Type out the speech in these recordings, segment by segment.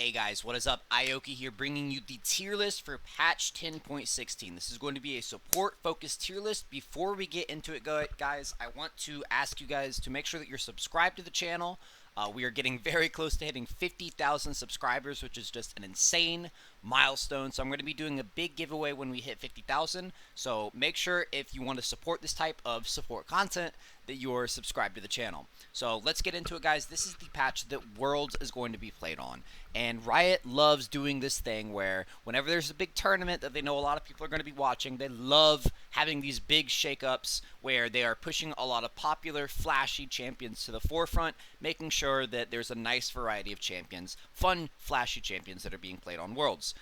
Hey guys, what is up? Ioki here bringing you the tier list for patch 10.16. This is going to be a support focused tier list. Before we get into it, guys, I want to ask you guys to make sure that you're subscribed to the channel. We are getting very close to hitting 50,000 subscribers, which is just an insane milestone. So I'm going to be doing a big giveaway when we hit 50,000. So make sure if you want to support this type of support content that you're subscribed to the channel. So let's get into it, guys. This is the patch that Worlds is going to be played on. And Riot loves doing this thing where whenever there's a big tournament that they know a lot of people are going to be watching, they love having these big shakeups where they are pushing a lot of popular, flashy champions to the forefront, making sure that there's a nice variety of champions, fun, flashy champions that are being played on Worlds.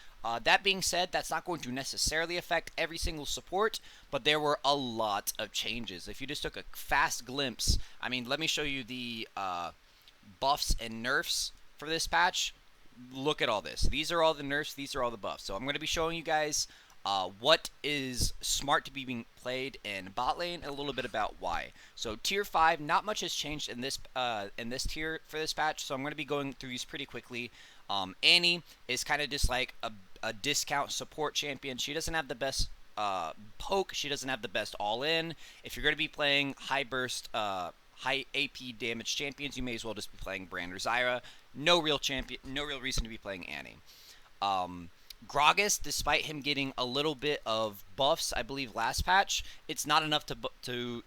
That being said, that's not going to necessarily affect every single support, but there were a lot of changes. If you just took a fast glimpse, I mean, let me show you the buffs and nerfs for this patch. Look at all this. These are all the nerfs, these are all the buffs. So I'm going to be showing you guys what is smart to be being played in bot lane and a little bit about why. So tier 5, not much has changed in this tier for this patch, so I'm going to be going through these pretty quickly. Annie is kind of just like a discount support champion. She doesn't have the best poke. She doesn't have the best all-in. If you're going to be playing high burst, high AP damage champions, you may as well just be playing Brand or Zyra. No real reason to be playing Annie. Gragas, despite him getting a little bit of buffs, I believe last patch, it's not enough to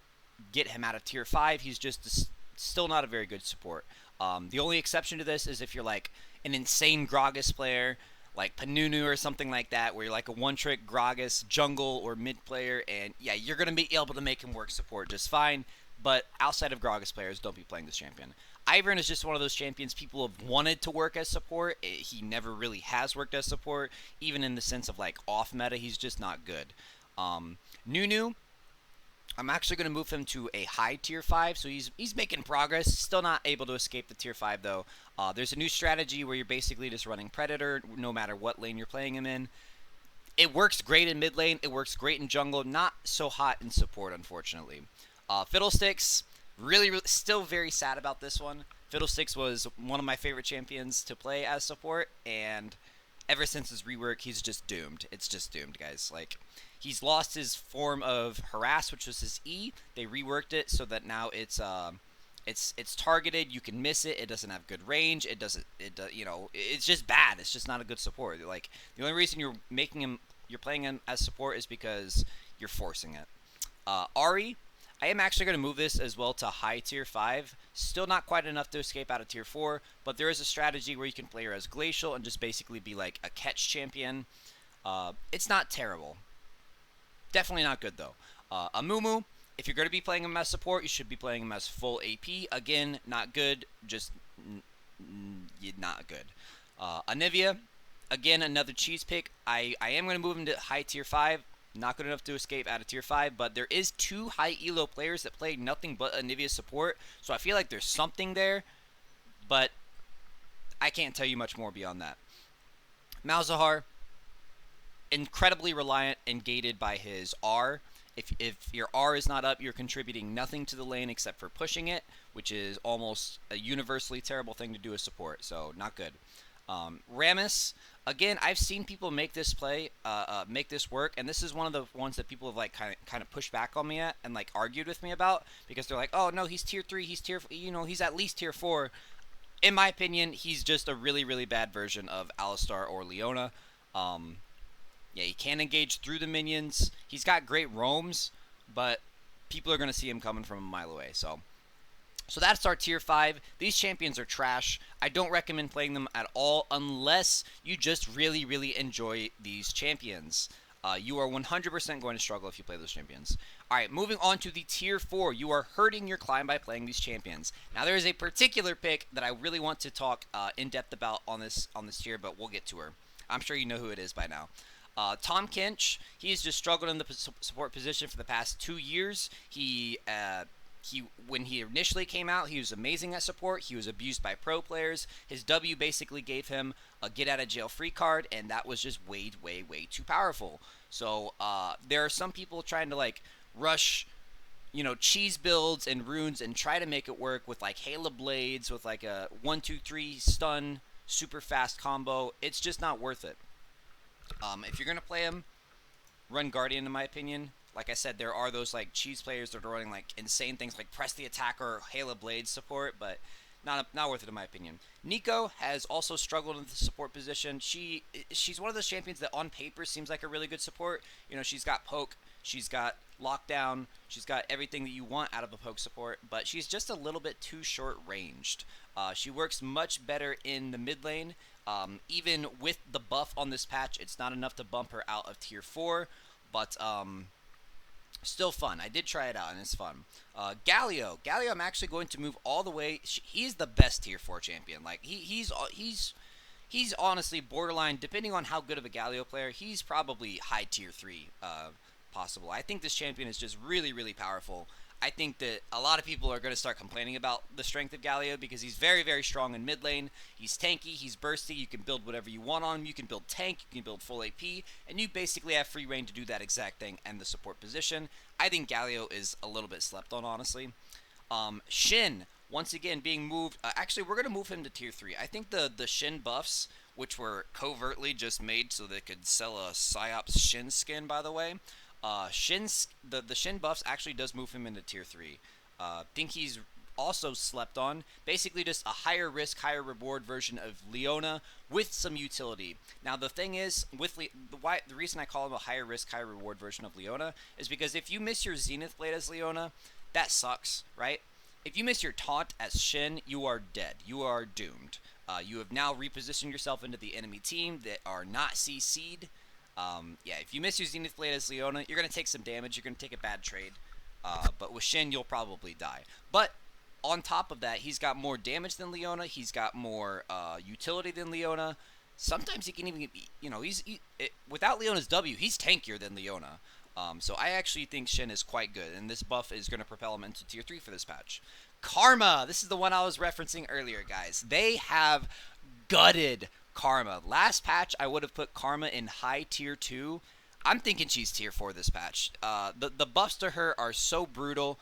get him out of tier 5. He's just still not a very good support. The only exception to this is if you're like an insane Gragas player, like Panunu or something like that, where you're like a one-trick Gragas jungle or mid player, and yeah, you're going to be able to make him work support just fine. But outside of Gragas players, don't be playing this champion. Ivern is just one of those champions people have wanted to work as support. He never really has worked as support, even in the sense of like off meta, he's just not good. Nunu, I'm actually going to move him to a high tier 5, so he's making progress. Still not able to escape the tier 5 though. There's a new strategy where you're basically just running Predator no matter what lane you're playing him in. It works great in mid lane, it works great in jungle, not so hot in support unfortunately. Fiddlesticks, really, still very sad about this one. Fiddlesticks was one of my favorite champions to play as support, and ever since his rework, he's just doomed. It's just doomed, guys. Like, he's lost his form of harass, which was his E. They reworked it so that now it's targeted. You can miss it. It doesn't have good range. It's just bad. It's just not a good support. Like, the only reason you're playing him as support is because you're forcing it. Ahri, I am actually going to move this as well to high tier 5. Still not quite enough to escape out of tier 4, but there is a strategy where you can play her as Glacial and just basically be like a catch champion. It's not terrible. Definitely not good though. Amumu, if you're going to be playing him as support, you should be playing him as full AP. Again, not good, just not good. Anivia, again, another cheese pick. I am going to move him to high tier 5. Not good enough to escape out of tier 5, but there is 2 high elo players that play nothing but Anivia support, so I feel like there's something there, but I can't tell you much more beyond that. Malzahar, incredibly reliant and gated by his R. If your R is not up, you're contributing nothing to the lane except for pushing it, which is almost a universally terrible thing to do as support, so not good. Rammus, again, I've seen people make this make this work, and this is one of the ones that people have like kind of pushed back on me at and like argued with me about because they're like, oh no, he's tier 3, he's he's at least tier 4. In my opinion, he's just a really, really bad version of Alistar or Leona. Yeah, he can engage through the minions. He's got great roams, but people are going to see him coming from a mile away, so that's our tier 5. These champions are trash. I don't recommend playing them at all unless you just really, really enjoy these champions. You are 100% going to struggle if you play those champions. Alright, moving on to the tier 4. You are hurting your climb by playing these champions. Now, there is a particular pick that I really want to talk in depth about on this tier, but we'll get to her. I'm sure you know who it is by now. Tahm Kench, he's just struggled in the support position for the past 2 years. When he initially came out, he was amazing at support. He was abused by pro players. His W basically gave him a get-out-of-jail-free card, and that was just way, way, way too powerful. So there are some people trying to like rush, cheese builds and runes and try to make it work with like Halo Blades with like a 1-2-3 stun super fast combo. It's just not worth it. If you're gonna play him, run Guardian in my opinion. Like I said, there are those like cheese players that are running like insane things like press the attacker or Halo Blade support, but not worth it in my opinion. Neeko has also struggled in the support position. She's one of those champions that on paper seems like a really good support. You know, she's got poke, she's got lockdown, she's got everything that you want out of a poke support, but she's just a little bit too short ranged. She works much better in the mid lane. Even with the buff on this patch, it's not enough to bump her out of tier 4, but still fun. I did try it out, and it's fun. Galio, I'm actually going to move all the way. He's the best tier 4 champion. Like he's honestly borderline. Depending on how good of a Galio player, he's probably high tier 3 possible. I think this champion is just really, really powerful. I think that a lot of people are going to start complaining about the strength of Galio because he's very, very strong in mid lane. He's tanky, he's bursty, you can build whatever you want on him. You can build tank, you can build full AP, and you basically have free reign to do that exact thing and the support position. I think Galio is a little bit slept on, honestly. Shin, once again, being moved. Actually, we're going to move him to tier 3. I think the Shin buffs, which were covertly just made so they could sell a Psyops Shin skin, by the way, the Shin buffs actually does move him into tier 3. Think he's also slept on. Basically just a higher risk, higher reward version of Leona with some utility. Now the thing is, with the reason I call him a higher risk, higher reward version of Leona is because if you miss your Zenith Blade as Leona, that sucks, right? If you miss your taunt as Shin, you are dead. You are doomed. You have now repositioned yourself into the enemy team that are not CC'd. Yeah, if you miss your Zenith Blade as Leona, you're going to take some damage. You're going to take a bad trade. But with Shin, you'll probably die. But on top of that, he's got more damage than Leona. He's got more utility than Leona. Sometimes he can even, without Leona's W, he's tankier than Leona. So I actually think Shin is quite good, and this buff is going to propel him into tier 3 for this patch. Karma! This is the one I was referencing earlier, guys. They have gutted Karma. Last patch, I would have put Karma in high tier 2. I'm thinking she's tier 4 this patch. The buffs to her are so brutal.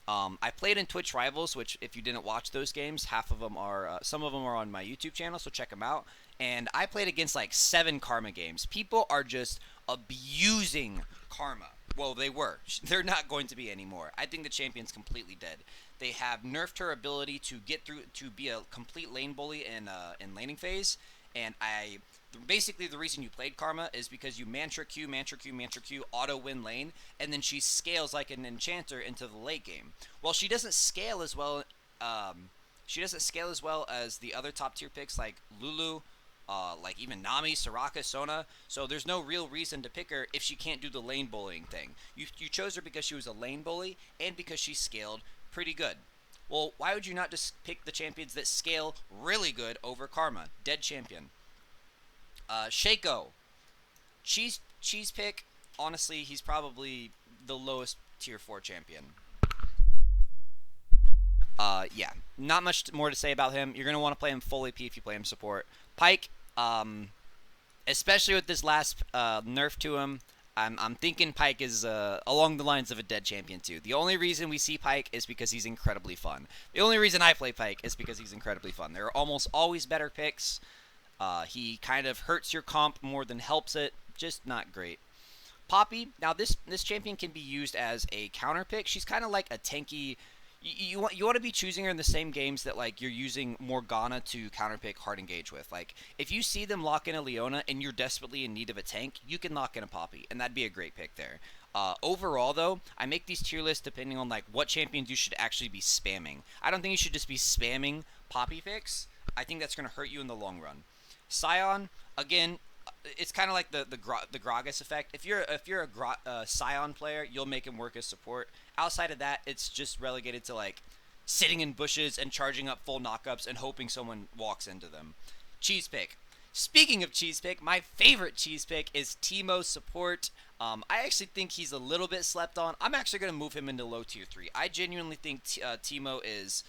I played in Twitch Rivals, which if you didn't watch those games, half of them are, some of them are on my YouTube channel, so check them out. And I played against like 7 Karma games. People are just abusing Karma. Well, they were. They're not going to be anymore. I think the champion's completely dead. They have nerfed her ability to get through, to be a complete lane bully in laning phase. And basically the reason you played Karma is because you Mantra Q, auto win lane, and then she scales like an enchanter into the late game. Well, she doesn't scale as well. As the other top tier picks like Lulu, like even Nami, Soraka, Sona. So there's no real reason to pick her if she can't do the lane bullying thing. You chose her because she was a lane bully and because she scaled pretty good. Well, why would you not just pick the champions that scale really good over Karma? Dead champion. Shaco. Cheese pick. Honestly, he's probably the lowest tier 4 champion. Yeah. Not much more to say about him. You're going to want to play him full AP if you play him support. Pyke, especially with this last nerf to him, I'm thinking Pyke is along the lines of a dead champion too. The only reason we see Pyke is because he's incredibly fun. The only reason I play Pyke is because he's incredibly fun. There are almost always better picks. He kind of hurts your comp more than helps it. Just not great. Poppy, now this champion can be used as a counter pick. She's kind of like a tanky. You want to be choosing her in the same games that like you're using Morgana to counterpick hard engage with. Like if you see them lock in a Leona and you're desperately in need of a tank, you can lock in a Poppy, and that'd be a great pick there. Overall though, I make these tier lists depending on like what champions you should actually be spamming. I don't think you should just be spamming Poppy picks. I think that's going to hurt you in the long run. Sion, again, it's kind of like the Gragas effect. If you're a Sion player, you'll make him work as support. Outside of that, it's just relegated to like sitting in bushes and charging up full knockups and hoping someone walks into them. Cheese pick. Speaking of cheese pick, my favorite cheese pick is Teemo support. I actually think he's a little bit slept on. I'm actually going to move him into low tier 3. I genuinely think Teemo is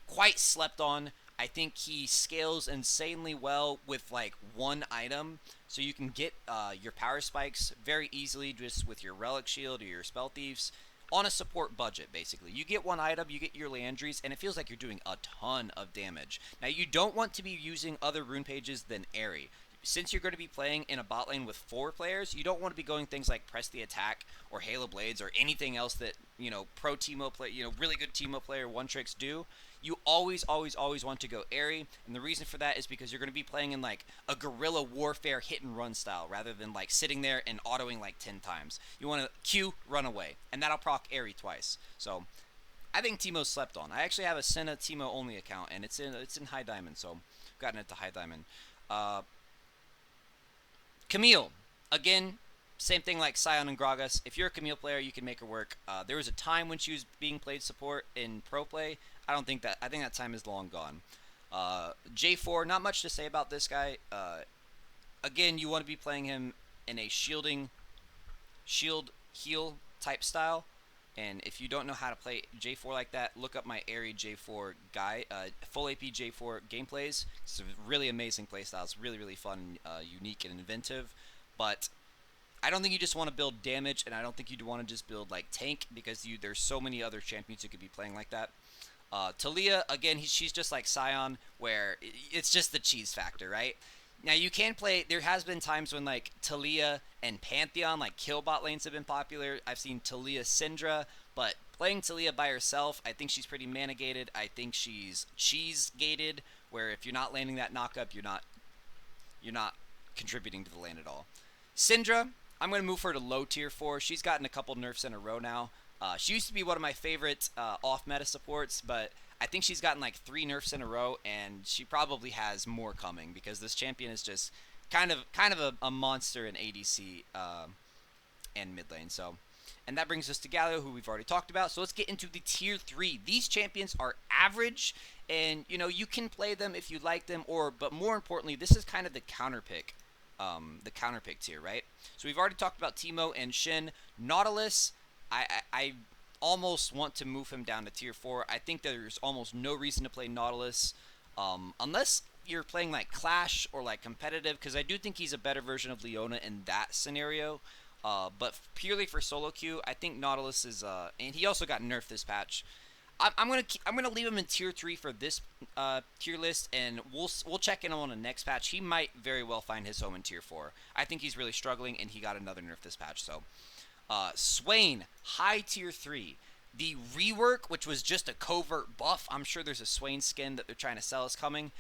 quite slept on. I think he scales insanely well with like one item, so you can get your power spikes very easily just with your relic shield or your spell thieves. on a support budget, basically. You get one item, you get your Liandry's, and it feels like you're doing a ton of damage. Now, you don't want to be using other rune pages than Aerie. Since you're going to be playing in a bot lane with 4 players, you don't want to be going things like Press the Attack or Halo Blades or anything else that, pro Teemo play, really good Teemo player one tricks do. You always, always, always want to go Aerie, and the reason for that is because you're going to be playing in like a guerrilla warfare hit and run style rather than like sitting there and autoing like 10 times. You want to Q, run away, and that'll proc Aerie twice. So I think Teemo's slept on. I actually have a Senna Teemo only account, and it's in High Diamond, so I've gotten it to High Diamond. Camille, again, same thing like Sion and Gragas. If you're a Camille player, you can make her work. There was a time when she was being played support in pro play. I think that time is long gone. J4, not much to say about this guy. Again, you want to be playing him in a shield heal type style. And if you don't know how to play J4 like that, look up my Aerie J4 full AP J4 gameplays. It's a really amazing playstyle. It's really, really fun, unique, and inventive. But I don't think you just want to build damage, and I don't think you'd want to just build like tank because there's so many other champions who could be playing like that. Taliyah, again, she's just like Sion, where it's just the cheese factor, right? Now you can play. There has been times when like Taliyah and Pantheon, like kill bot lanes, have been popular. I've seen Taliyah Syndra, but playing Taliyah by herself, I think she's pretty mana gated. I think she's cheese gated, where if you're not landing that knockup, you're not contributing to the lane at all. Syndra, I'm gonna move her to low tier 4. She's gotten a couple nerfs in a row now. She used to be one of my favorite off-meta supports, but I think she's gotten like 3 nerfs in a row, and she probably has more coming because this champion is just kind of a monster in ADC and mid lane. So, and that brings us to Galio, who we've already talked about. So let's get into the tier 3. These champions are average, and you can play them if you like them, but more importantly, this is kind of the counter pick tier, right? So we've already talked about Teemo and Shin. Nautilus, I almost want to move him down to tier 4. I think there's almost no reason to play Nautilus unless you're playing like Clash or like competitive, because I do think he's a better version of Leona in that scenario. But purely for solo queue, I think Nautilus is and he also got nerfed this patch. I'm gonna leave him in tier 3 for this tier list, and we'll check in on the next patch. He might very well find his home in tier 4. I think he's really struggling, and he got another nerf this patch. So Swain, high tier 3. The rework, which was just a covert buff. I'm sure there's a Swain skin that they're trying to sell us coming.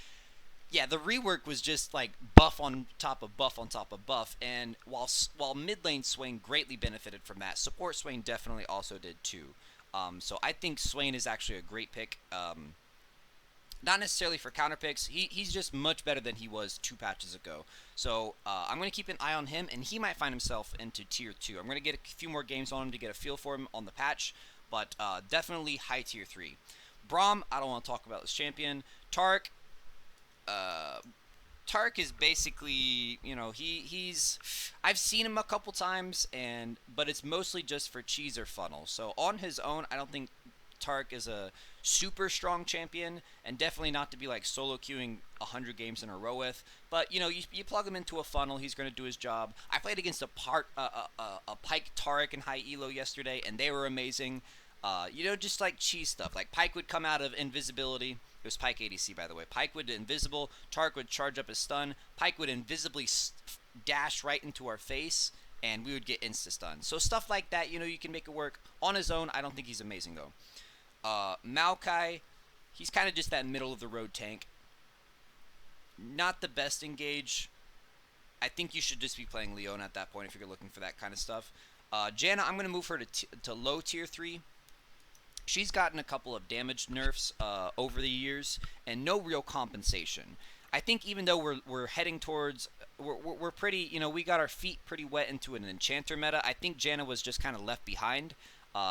Yeah, the rework was just like buff on top of buff on top of buff, and while mid lane Swain greatly benefited from that, support Swain definitely also did too. So I think Swain is actually a great pick. Not necessarily for counter picks. He's just much better than he was 2 patches ago. So I'm going to keep an eye on him, and he might find himself into tier 2. I'm going to get a few more games on him to get a feel for him on the patch, but definitely high tier 3. Braum, I don't want to talk about this champion. Taric is basically, he's I've seen him a couple times, but it's mostly just for cheese or funnel. So on his own, I don't think Taric is a super strong champion, and definitely not to be like solo queuing 100 games in a row with. But you plug him into a funnel, he's going to do his job. I played against a Pyke Taric in high elo yesterday, and they were amazing. Just like cheese stuff. Like Pyke would come out of invisibility. It was Pyke ADC, by the way. Pyke would invisible. Taric would charge up his stun. Pyke would invisibly dash right into our face, and we would get insta-stun. So stuff like that, you can make it work. On his own, I don't think he's amazing, though. Maokai, he's kind of just that middle-of-the-road tank. Not the best engage. I think you should just be playing Leona at that point if you're looking for that kind of stuff. Janna, I'm going to move her to low tier 3. She's gotten a couple of damage nerfs over the years, and no real compensation. I think even though we're heading towards, we're pretty, we got our feet pretty wet into an enchanter meta, I think Janna was just kind of left behind.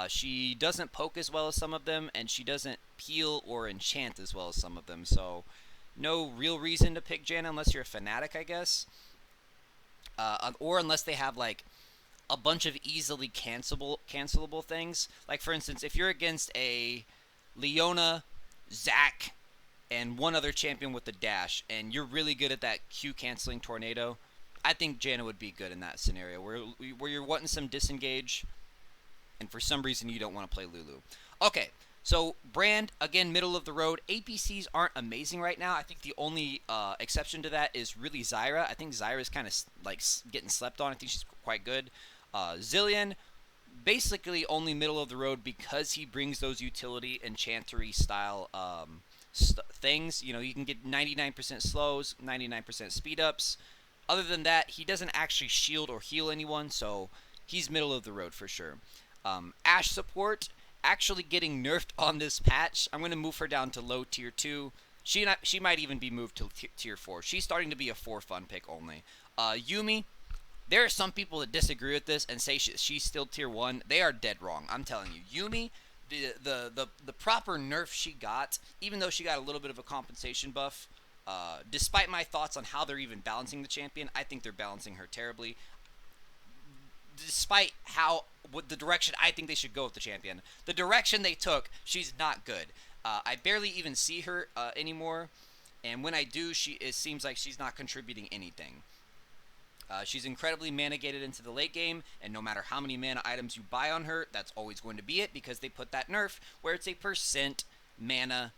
She doesn't poke as well as some of them, and she doesn't peel or enchant as well as some of them, so no real reason to pick Janna unless you're a fanatic, I guess. Or unless they have, like, a bunch of easily cancelable things. Like, for instance, if you're against a Leona, Zac, and one other champion with the dash, and you're really good at that Q canceling tornado, I think Janna would be good in that scenario, where you're wanting some disengage. and for some reason you don't want to play Lulu. Okay, so Brand, again, middle of the road. APCs aren't amazing right now. I think the only exception to that is really Zyra. I think Zyra's kind of like getting slept on. I think she's quite good. Zilean, basically only middle of the road because he brings those utility enchantery style things. You know, you can get 99% slows, 99% speed ups. Other than that, he doesn't actually shield or heal anyone, so he's middle of the road for sure. Ashe support, actually getting nerfed on this patch. I'm going to move her down to low tier 2. She might even be moved to tier 4. She's starting to be a 4 fun pick only. Yuumi, there are some people that disagree with this and say she's still tier 1. They are dead wrong. I'm telling you. Yuumi, the proper nerf she got, even though she got a little bit of a compensation buff, despite my thoughts on how they're even balancing the champion, I think they're balancing her terribly. Despite what the direction I think they should go with the champion, the direction they took, she's not good. I barely even see her anymore, and when I do, it seems like she's not contributing anything. She's incredibly mana gated into the late game, and no matter how many mana items you buy on her, that's always going to be it because they put that nerf where it's a percent mana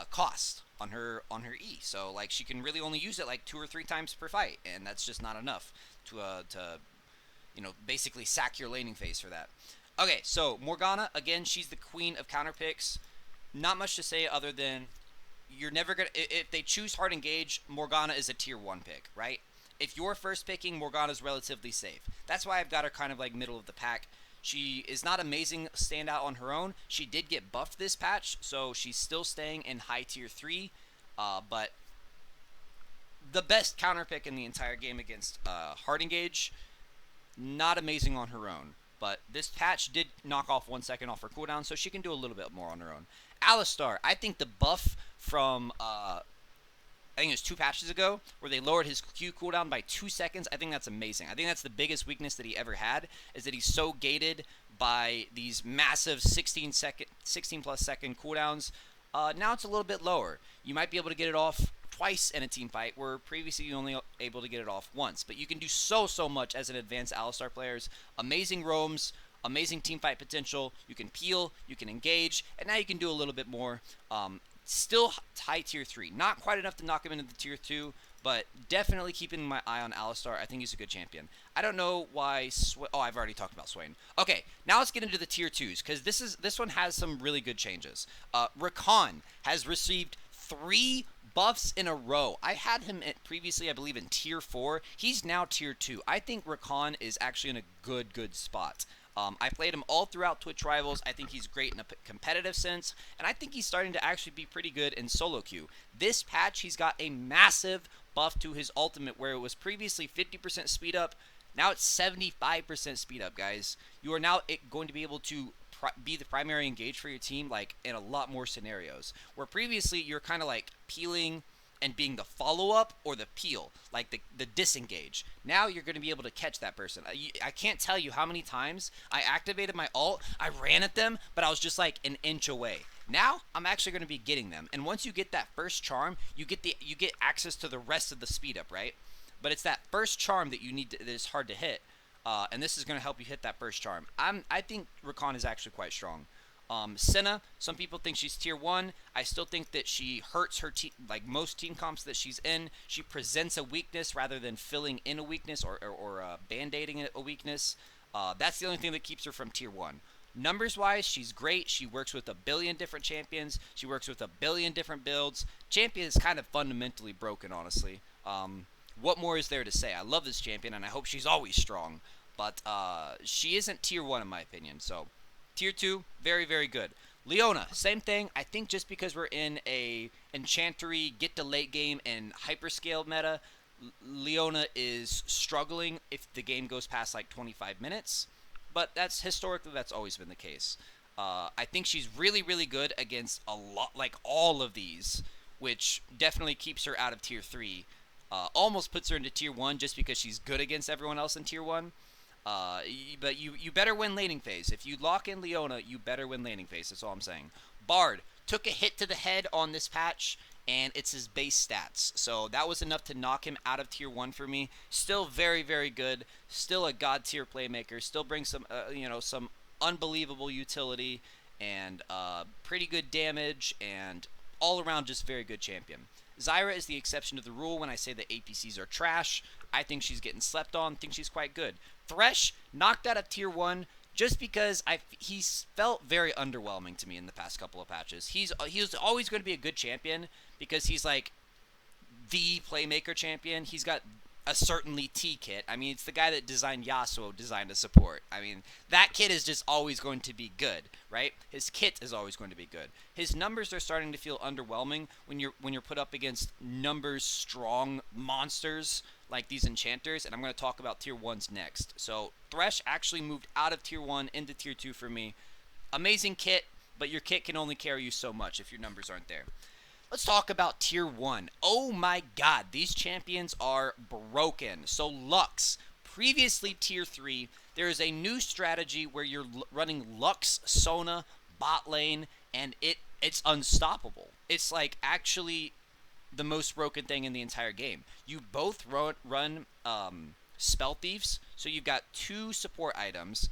cost on her E. So like she can really only use it like 2 or 3 times per fight, and that's just not enough to basically sack your laning phase for that. Okay, so Morgana, again, she's the queen of counter picks. Not much to say other than you're never gonna, if they choose hard engage, Morgana is a tier 1 pick, right? If you're first picking, Morgana's relatively safe. That's why I've got her kind of like middle of the pack. She is not amazing standout on her own. She did get buffed this patch, so she's still staying in high tier 3. But the best counter pick in the entire game against hard engage, not amazing on her own. But this patch did knock off 1 second off her cooldown, so she can do a little bit more on her own. Alistar, I think the buff from I think it was 2 patches ago, where they lowered his Q cooldown by 2 seconds. I think that's amazing. I think that's the biggest weakness that he ever had, is that he's so gated by these massive 16 plus second cooldowns. Now it's a little bit lower. You might be able to get it off twice in a team fight, where previously you only able to get it off once. But you can do so much as an advanced Alistar players. Amazing roams, amazing team fight potential. You can peel, you can engage, and now you can do a little bit more. Still high tier 3. Not quite enough to knock him into the tier 2, but definitely keeping my eye on Alistar. I think he's a good champion. I don't know why I've already talked about Swain. Okay, now let's get into the tier 2s, because this one has some really good changes. Rakan has received 3 buffs in a row. I had him previously, I believe, in tier 4. He's now tier 2. I think Rakan is actually in a good spot. I played him all throughout Twitch Rivals. I think he's great in a competitive sense, and I think he's starting to actually be pretty good in solo queue. This patch, he's got a massive buff to his ultimate, where it was previously 50% speed up. Now it's 75% speed up, guys. You are now going to be able to be the primary engage for your team, like in a lot more scenarios, where previously you're kind of like peeling and being the follow-up or the peel, like the disengage. Now you're going to be able to catch that person. I can't tell you how many times I activated my ult, I ran at them, but I was just like an inch away. Now I'm actually going to be getting them, and once you get that first charm, you get access to the rest of the speed up, right? But it's that first charm that you need that is hard to hit, and this is going to help you hit that first charm. I think Rakan is actually quite strong. Senna, some people think she's tier 1. I still think that she hurts her team, like most team comps that she's in. She presents a weakness rather than filling in a weakness or band-aiding a weakness. That's the only thing that keeps her from tier 1. Numbers-wise, she's great. She works with a billion different champions. She works with a billion different builds. Champion is kind of fundamentally broken, honestly. What more is there to say? I love this champion, and I hope she's always strong. But she isn't tier 1 in my opinion, so tier 2, very good. Leona, same thing. I think just because we're in a enchantery, get to late game, and hyperscale meta, Leona is struggling if the game goes past like 25 minutes. But historically that's always been the case. I think she's really good against a lot, like all of these, which definitely keeps her out of tier 3. Almost puts her into tier 1 just because she's good against everyone else in tier 1. But you better win laning phase. If you lock in Leona, you better win laning phase. That's all I'm saying. Bard took a hit to the head on this patch, and it's his base stats. So that was enough to knock him out of tier 1 for me. Still very good. Still a god tier playmaker. Still brings some unbelievable utility and pretty good damage and all around just very good champion. Zyra is the exception to the rule when I say that APCs are trash. I think she's getting slept on. Think she's quite good. Thresh knocked out of tier 1 just because he's felt very underwhelming to me in the past couple of patches. He was always going to be a good champion because he's like the playmaker champion. He's got a certainly T kit. I mean, it's the guy that designed Yasuo designed a support. I mean, that kit is just always going to be good, right? His kit is always going to be good. His numbers are starting to feel underwhelming when you're put up against numbers strong monsters like these enchanters, and I'm going to talk about tier 1s next. So, Thresh actually moved out of tier 1 into tier 2 for me. Amazing kit, but your kit can only carry you so much if your numbers aren't there. Let's talk about tier 1. Oh my god, these champions are broken. So Lux, previously tier 3, there is a new strategy where you're running Lux, Sona, bot lane, and it's unstoppable. It's like actually the most broken thing in the entire game. You both run Spell Thieves, so you've got 2 support items.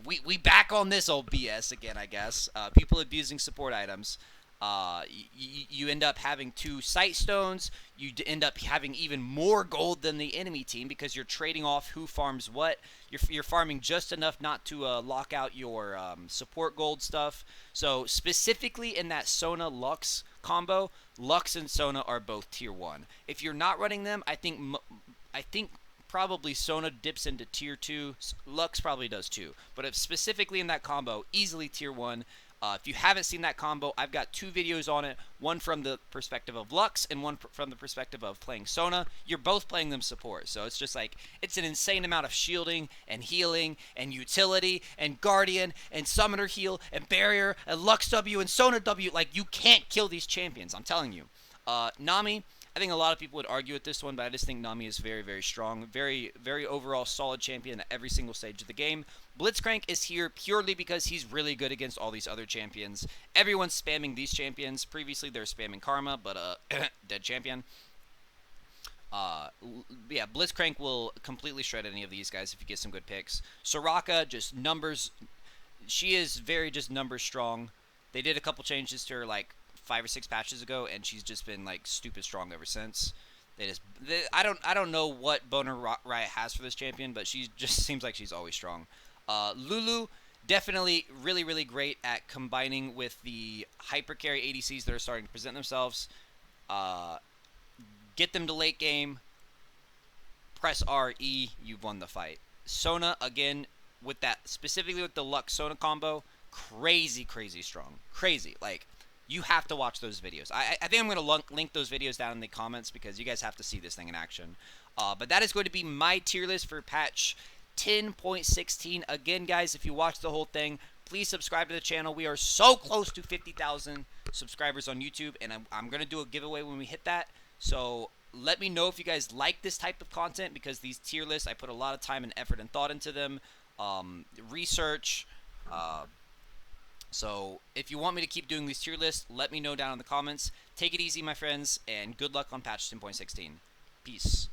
We back on this old BS again, I guess. People abusing support items. You end up having 2 sight stones. You end up having even more gold than the enemy team because you're trading off who farms what. You're farming just enough not to lock out your support gold stuff. So specifically in that Sona Lux combo, Lux and Sona are both tier 1. If you're not running them, I think probably Sona dips into tier 2. Lux probably does too. But if specifically in that combo, easily tier 1. If you haven't seen that combo, I've got 2 videos on it, one from the perspective of Lux and one from the perspective of playing Sona. You're both playing them support, so it's just like, it's an insane amount of shielding and healing and utility and Guardian and Summoner heal and Barrier and Lux W and Sona W. Like, you can't kill these champions, I'm telling you. Nami, I think a lot of people would argue with this one, but I just think Nami is very, very strong. Very, very overall solid champion at every single stage of the game. Blitzcrank is here purely because he's really good against all these other champions. Everyone's spamming these champions. Previously, they were spamming Karma, but dead champion. Yeah, Blitzcrank will completely shred any of these guys if you get some good picks. Soraka, just numbers. She is very just numbers strong. They did a couple changes to her, like 5 or 6 patches ago, and she's just been like stupid strong ever since. I don't know what Boner Riot has for this champion, but she just seems like she's always strong. Lulu, definitely really, really great at combining with the hyper carry ADCs that are starting to present themselves. Get them to late game. Press RE, you've won the fight. Sona, again, with that, specifically with the Lux Sona combo, crazy, crazy strong. Crazy. Like, you have to watch those videos. I think I'm going to link those videos down in the comments because you guys have to see this thing in action. But that is going to be my tier list for patch 10.16. Again, guys, if you watch the whole thing, please subscribe to the channel. We are so close to 50,000 subscribers on YouTube, and I'm going to do a giveaway when we hit that. So let me know if you guys like this type of content because these tier lists, I put a lot of time and effort and thought into them. Research. So if you want me to keep doing these tier lists, let me know down in the comments. Take it easy, my friends, and good luck on patch 10.16. Peace.